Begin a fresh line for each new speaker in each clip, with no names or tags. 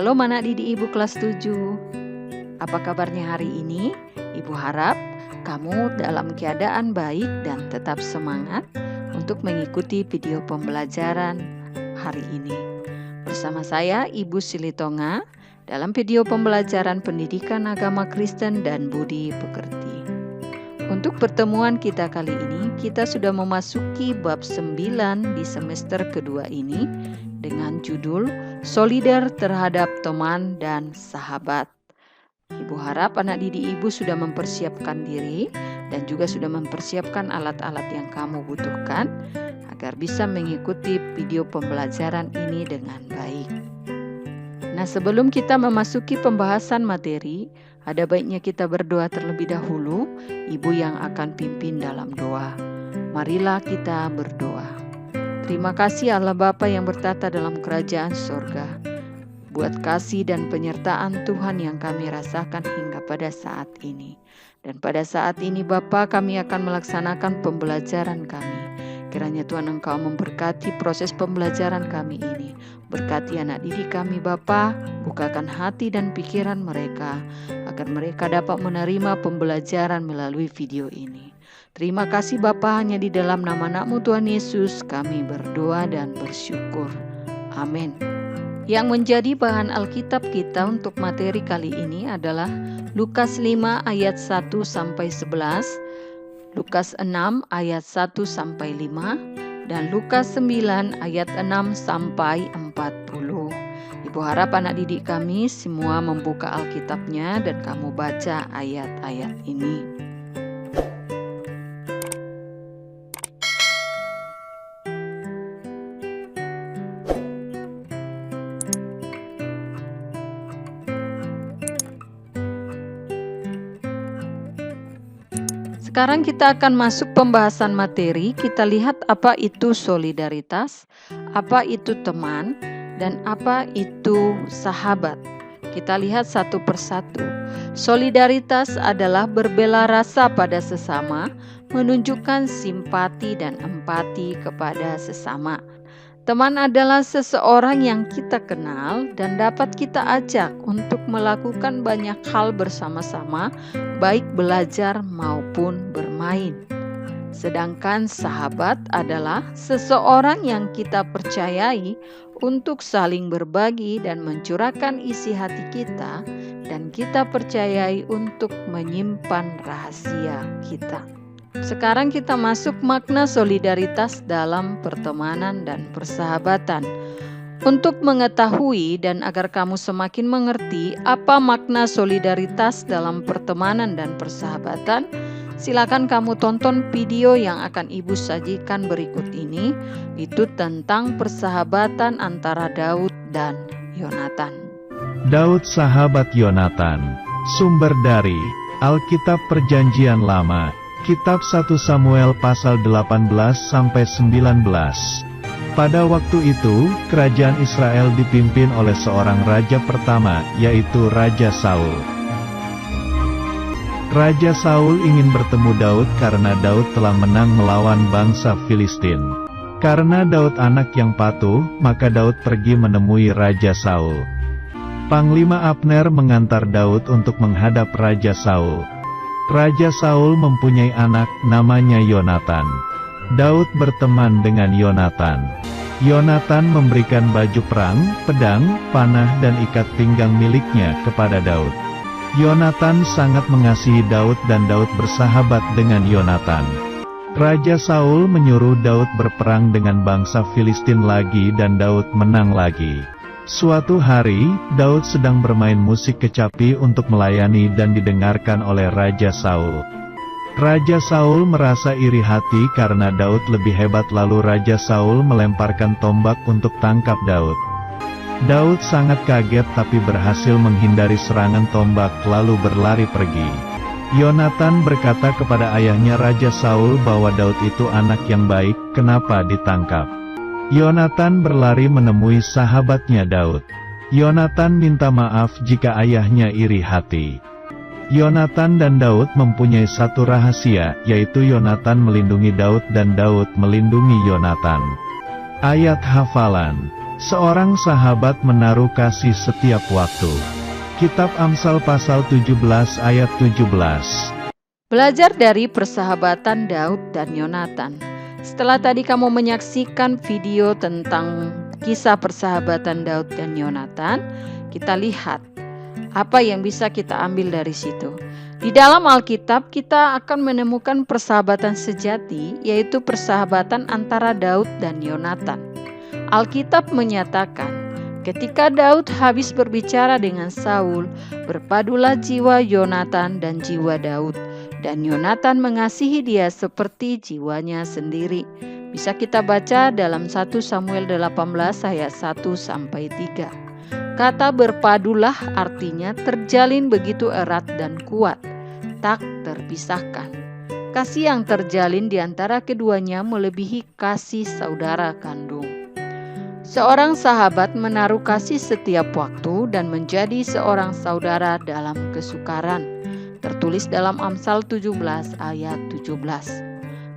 Shalom anak didik Ibu kelas 7. Apa kabarnya hari ini? Ibu harap kamu dalam keadaan baik dan tetap semangat untuk mengikuti video pembelajaran hari ini. Bersama saya Ibu Silitonga dalam video pembelajaran pendidikan agama Kristen dan budi pekerti. Untuk pertemuan kita kali ini, kita sudah memasuki bab 9 di semester kedua ini dengan judul Solidar terhadap teman dan sahabat. Ibu harap anak didik Ibu sudah mempersiapkan diri dan juga sudah mempersiapkan alat-alat yang kamu butuhkan agar bisa mengikuti video pembelajaran ini dengan baik. Nah, sebelum kita memasuki pembahasan materi, ada baiknya kita berdoa terlebih dahulu. Ibu yang akan pimpin dalam doa. Marilah kita berdoa. Terima kasih Allah Bapa yang bertata dalam kerajaan sorga, buat kasih dan penyertaan Tuhan yang kami rasakan hingga pada saat ini. Dan pada saat ini Bapa, kami akan melaksanakan pembelajaran kami. Kiranya Tuhan Engkau memberkati proses pembelajaran kami ini. Berkati anak didik kami Bapa, bukakan hati dan pikiran mereka, agar mereka dapat menerima pembelajaran melalui video ini. Terima kasih Bapa, hanya di dalam nama Anak-Mu Tuhan Yesus kami berdoa dan bersyukur. Amin. Yang menjadi bahan Alkitab kita untuk materi kali ini adalah Lukas 5 ayat 1 sampai 11, Lukas 6 ayat 1 sampai 5, dan Lukas 9 ayat 6 sampai 40. Ibu harap anak didik kami semua membuka Alkitabnya dan kamu baca ayat-ayat ini. Sekarang kita akan masuk pembahasan materi. Kita lihat apa itu solidaritas, apa itu teman, dan apa itu sahabat. Kita lihat satu persatu. Solidaritas adalah berbela rasa pada sesama, menunjukkan simpati dan empati kepada sesama. Teman adalah seseorang yang kita kenal dan dapat kita ajak untuk melakukan banyak hal bersama-sama, baik belajar maupun bermain. Sedangkan sahabat adalah seseorang yang kita percayai untuk saling berbagi dan mencurahkan isi hati kita, dan kita percayai untuk menyimpan rahasia kita. Sekarang kita masuk makna solidaritas dalam pertemanan dan persahabatan. Untuk mengetahui dan agar kamu semakin mengerti apa makna solidaritas dalam pertemanan dan persahabatan, silakan kamu tonton video yang akan Ibu sajikan berikut ini. Itu tentang persahabatan antara Daud dan Yonatan.
Daud sahabat Yonatan. Sumber dari Alkitab Perjanjian Lama, Kitab 1 Samuel pasal 18-19. Pada waktu itu, kerajaan Israel dipimpin oleh seorang raja pertama, yaitu Raja Saul. Raja Saul ingin bertemu Daud karena Daud telah menang melawan bangsa Filistin. Karena Daud anak yang patuh, maka Daud pergi menemui Raja Saul. Panglima Abner mengantar Daud untuk menghadap Raja Saul. Raja Saul mempunyai anak namanya Yonatan. Daud berteman dengan Yonatan. Yonatan memberikan baju perang, pedang, panah dan ikat pinggang miliknya kepada Daud. Yonatan sangat mengasihi Daud dan Daud bersahabat dengan Yonatan. Raja Saul menyuruh Daud berperang dengan bangsa Filistin lagi dan Daud menang lagi. Suatu hari, Daud sedang bermain musik kecapi untuk melayani dan didengarkan oleh Raja Saul. Raja Saul merasa iri hati karena Daud lebih hebat, lalu Raja Saul melemparkan tombak untuk tangkap Daud. Daud sangat kaget tapi berhasil menghindari serangan tombak lalu berlari pergi. Yonatan berkata kepada ayahnya Raja Saul bahwa Daud itu anak yang baik, kenapa ditangkap? Yonatan berlari menemui sahabatnya Daud. Yonatan minta maaf jika ayahnya iri hati. Yonatan dan Daud mempunyai satu rahasia, yaitu Yonatan melindungi Daud dan Daud melindungi Yonatan. Ayat hafalan. Seorang sahabat menaruh kasih setiap waktu. Kitab Amsal pasal 17 ayat 17.
Belajar dari persahabatan Daud dan Yonatan. Setelah tadi kamu menyaksikan video tentang kisah persahabatan Daud dan Yonatan, kita lihat apa yang bisa kita ambil dari situ. Di dalam Alkitab kita akan menemukan persahabatan sejati, yaitu persahabatan antara Daud dan Yonatan. Alkitab menyatakan, ketika Daud habis berbicara dengan Saul, berpadulah jiwa Yonatan dan jiwa Daud, dan Yonatan mengasihi dia seperti jiwanya sendiri. Bisa kita baca dalam 1 Samuel 18 ayat 1-3. Kata berpadulah artinya terjalin begitu erat dan kuat, tak terpisahkan. Kasih yang terjalin di antara keduanya melebihi kasih saudara kandung. Seorang sahabat menaruh kasih setiap waktu dan menjadi seorang saudara dalam kesukaran. Tertulis dalam Amsal 17 ayat 17.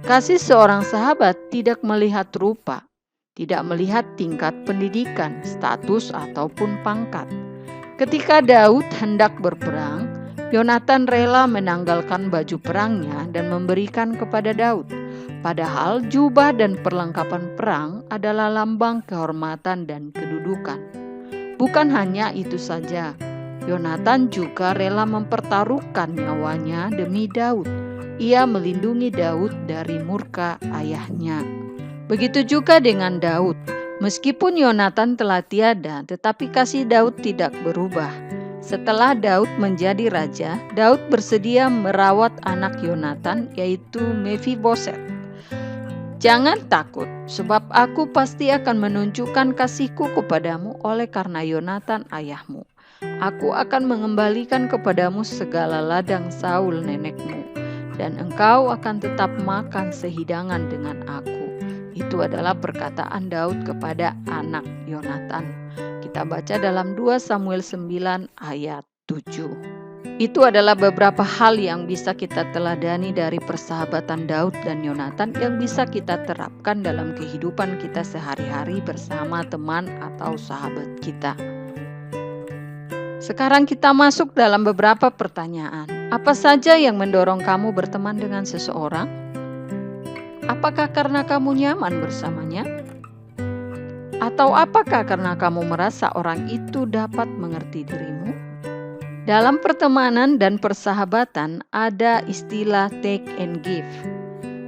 Kasih seorang sahabat tidak melihat rupa, tidak melihat tingkat pendidikan, status ataupun pangkat. Ketika Daud hendak berperang, Yonatan rela menanggalkan baju perangnya dan memberikan kepada Daud. Padahal jubah dan perlengkapan perang adalah lambang kehormatan dan kedudukan. Bukan hanya itu saja, Yonatan juga rela mempertaruhkan nyawanya demi Daud. Ia melindungi Daud dari murka ayahnya. Begitu juga dengan Daud. Meskipun Yonatan telah tiada, tetapi kasih Daud tidak berubah. Setelah Daud menjadi raja, Daud bersedia merawat anak Yonatan, yaitu Mephiboset. Jangan takut, sebab aku pasti akan menunjukkan kasihku kepadamu oleh karena Yonatan ayahmu. Aku akan mengembalikan kepadamu segala ladang Saul nenekmu, dan engkau akan tetap makan sehidangan dengan aku. Itu adalah perkataan Daud kepada anak Yonatan. Kita baca dalam 2 Samuel 9 ayat 7. Itu adalah beberapa hal yang bisa kita teladani dari persahabatan Daud dan Yonatan yang bisa kita terapkan dalam kehidupan kita sehari-hari bersama teman atau sahabat kita. Sekarang kita masuk dalam beberapa pertanyaan. Apa saja yang mendorong kamu berteman dengan seseorang? Apakah karena kamu nyaman bersamanya? Atau apakah karena kamu merasa orang itu dapat mengerti dirimu? Dalam pertemanan dan persahabatan ada istilah take and give,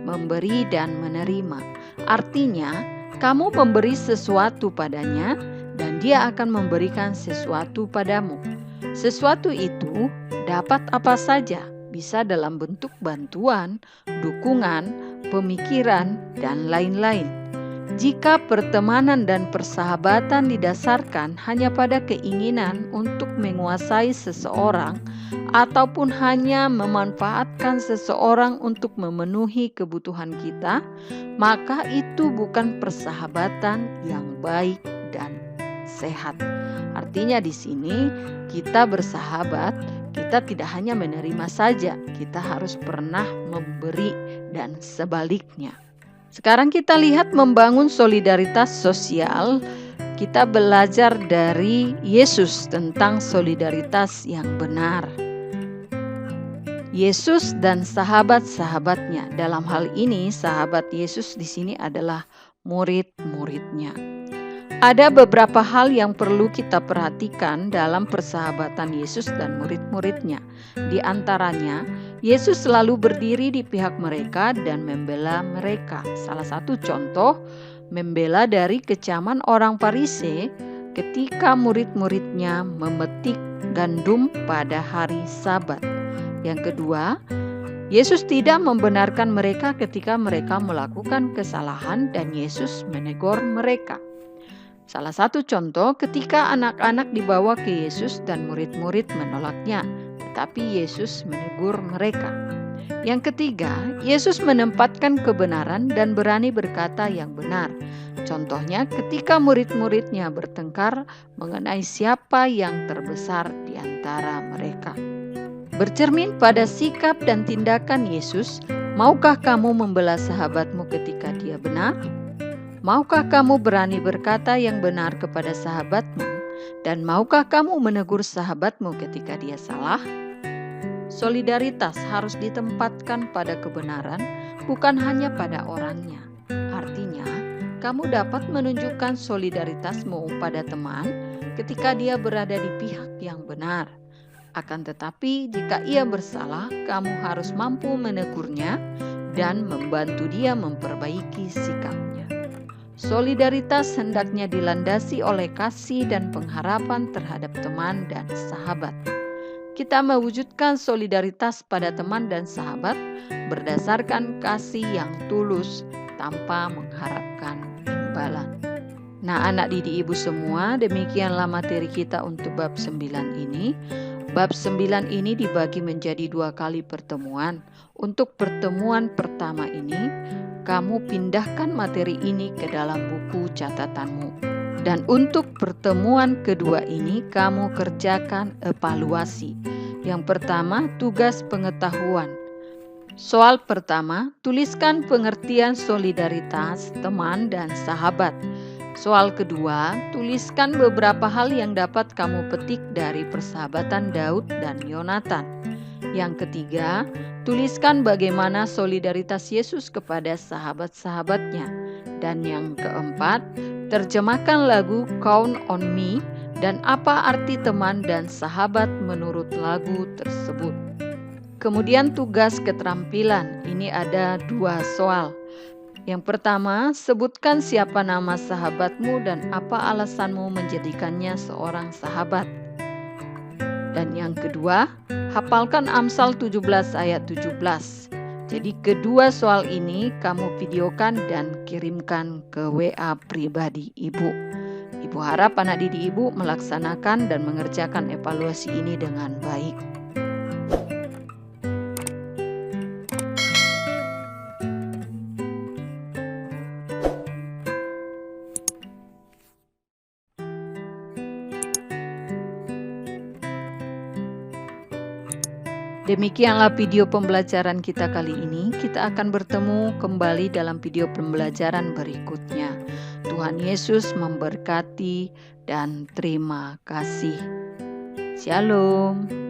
memberi dan menerima. Artinya, kamu memberi sesuatu padanya dan dia akan memberikan sesuatu padamu. Sesuatu itu dapat apa saja, bisa dalam bentuk bantuan, dukungan, pemikiran, dan lain-lain. Jika pertemanan dan persahabatan didasarkan hanya pada keinginan untuk menguasai seseorang ataupun hanya memanfaatkan seseorang untuk memenuhi kebutuhan kita, maka itu bukan persahabatan yang baik dan sehat. Artinya di sini kita bersahabat, kita tidak hanya menerima saja, kita harus pernah memberi dan sebaliknya. Sekarang kita lihat membangun solidaritas sosial. Kita belajar dari Yesus tentang solidaritas yang benar. Yesus dan sahabat-sahabatnya. Dalam hal ini, sahabat Yesus di sini adalah murid-muridnya. Ada beberapa hal yang perlu kita perhatikan dalam persahabatan Yesus dan murid-muridnya. Di antaranya, Yesus selalu berdiri di pihak mereka dan membela mereka. Salah satu contoh, membela dari kecaman orang Farisi ketika murid-muridnya memetik gandum pada hari Sabat. Yang kedua, Yesus tidak membenarkan mereka ketika mereka melakukan kesalahan dan Yesus menegur mereka. Salah satu contoh ketika anak-anak dibawa ke Yesus dan murid-murid menolaknya, tetapi Yesus menegur mereka. Yang ketiga, Yesus menempatkan kebenaran dan berani berkata yang benar. Contohnya ketika murid-muridnya bertengkar mengenai siapa yang terbesar di antara mereka. Bercermin pada sikap dan tindakan Yesus, maukah kamu membela sahabatmu ketika dia benar? Maukah kamu berani berkata yang benar kepada sahabatmu, dan maukah kamu menegur sahabatmu ketika dia salah? Solidaritas harus ditempatkan pada kebenaran, bukan hanya pada orangnya. Artinya, kamu dapat menunjukkan solidaritasmu pada teman ketika dia berada di pihak yang benar. Akan tetapi, jika ia bersalah, kamu harus mampu menegurnya dan membantu dia memperbaiki sikapnya. Solidaritas hendaknya dilandasi oleh kasih dan pengharapan terhadap teman dan sahabat. Kita mewujudkan solidaritas pada teman dan sahabat berdasarkan kasih yang tulus tanpa mengharapkan imbalan. Nah, anak didik ibu semua, demikianlah materi kita untuk bab 9 ini. Bab 9 ini dibagi menjadi 2 kali pertemuan. Untuk pertemuan pertama ini, kamu pindahkan materi ini ke dalam buku catatanmu. Dan untuk pertemuan kedua ini, kamu kerjakan evaluasi. Yang pertama, tugas pengetahuan. Soal pertama, tuliskan pengertian solidaritas teman dan sahabat. Soal kedua, tuliskan beberapa hal yang dapat kamu petik dari persahabatan Daud dan Yonatan. Yang ketiga, tuliskan bagaimana solidaritas Yesus kepada sahabat-sahabatnya. Dan yang keempat, terjemahkan lagu Count on Me dan apa arti teman dan sahabat menurut lagu tersebut. Kemudian tugas keterampilan, ini ada 2 soal. Yang pertama, sebutkan siapa nama sahabatmu dan apa alasanmu menjadikannya seorang sahabat. Dan yang kedua, hafalkan Amsal 17 ayat 17. Jadi kedua soal ini kamu videokan dan kirimkan ke WA pribadi ibu. Ibu harap anak didik ibu melaksanakan dan mengerjakan evaluasi ini dengan baik. Demikianlah video pembelajaran kita kali ini. Kita akan bertemu kembali dalam video pembelajaran berikutnya. Tuhan Yesus memberkati dan terima kasih. Shalom.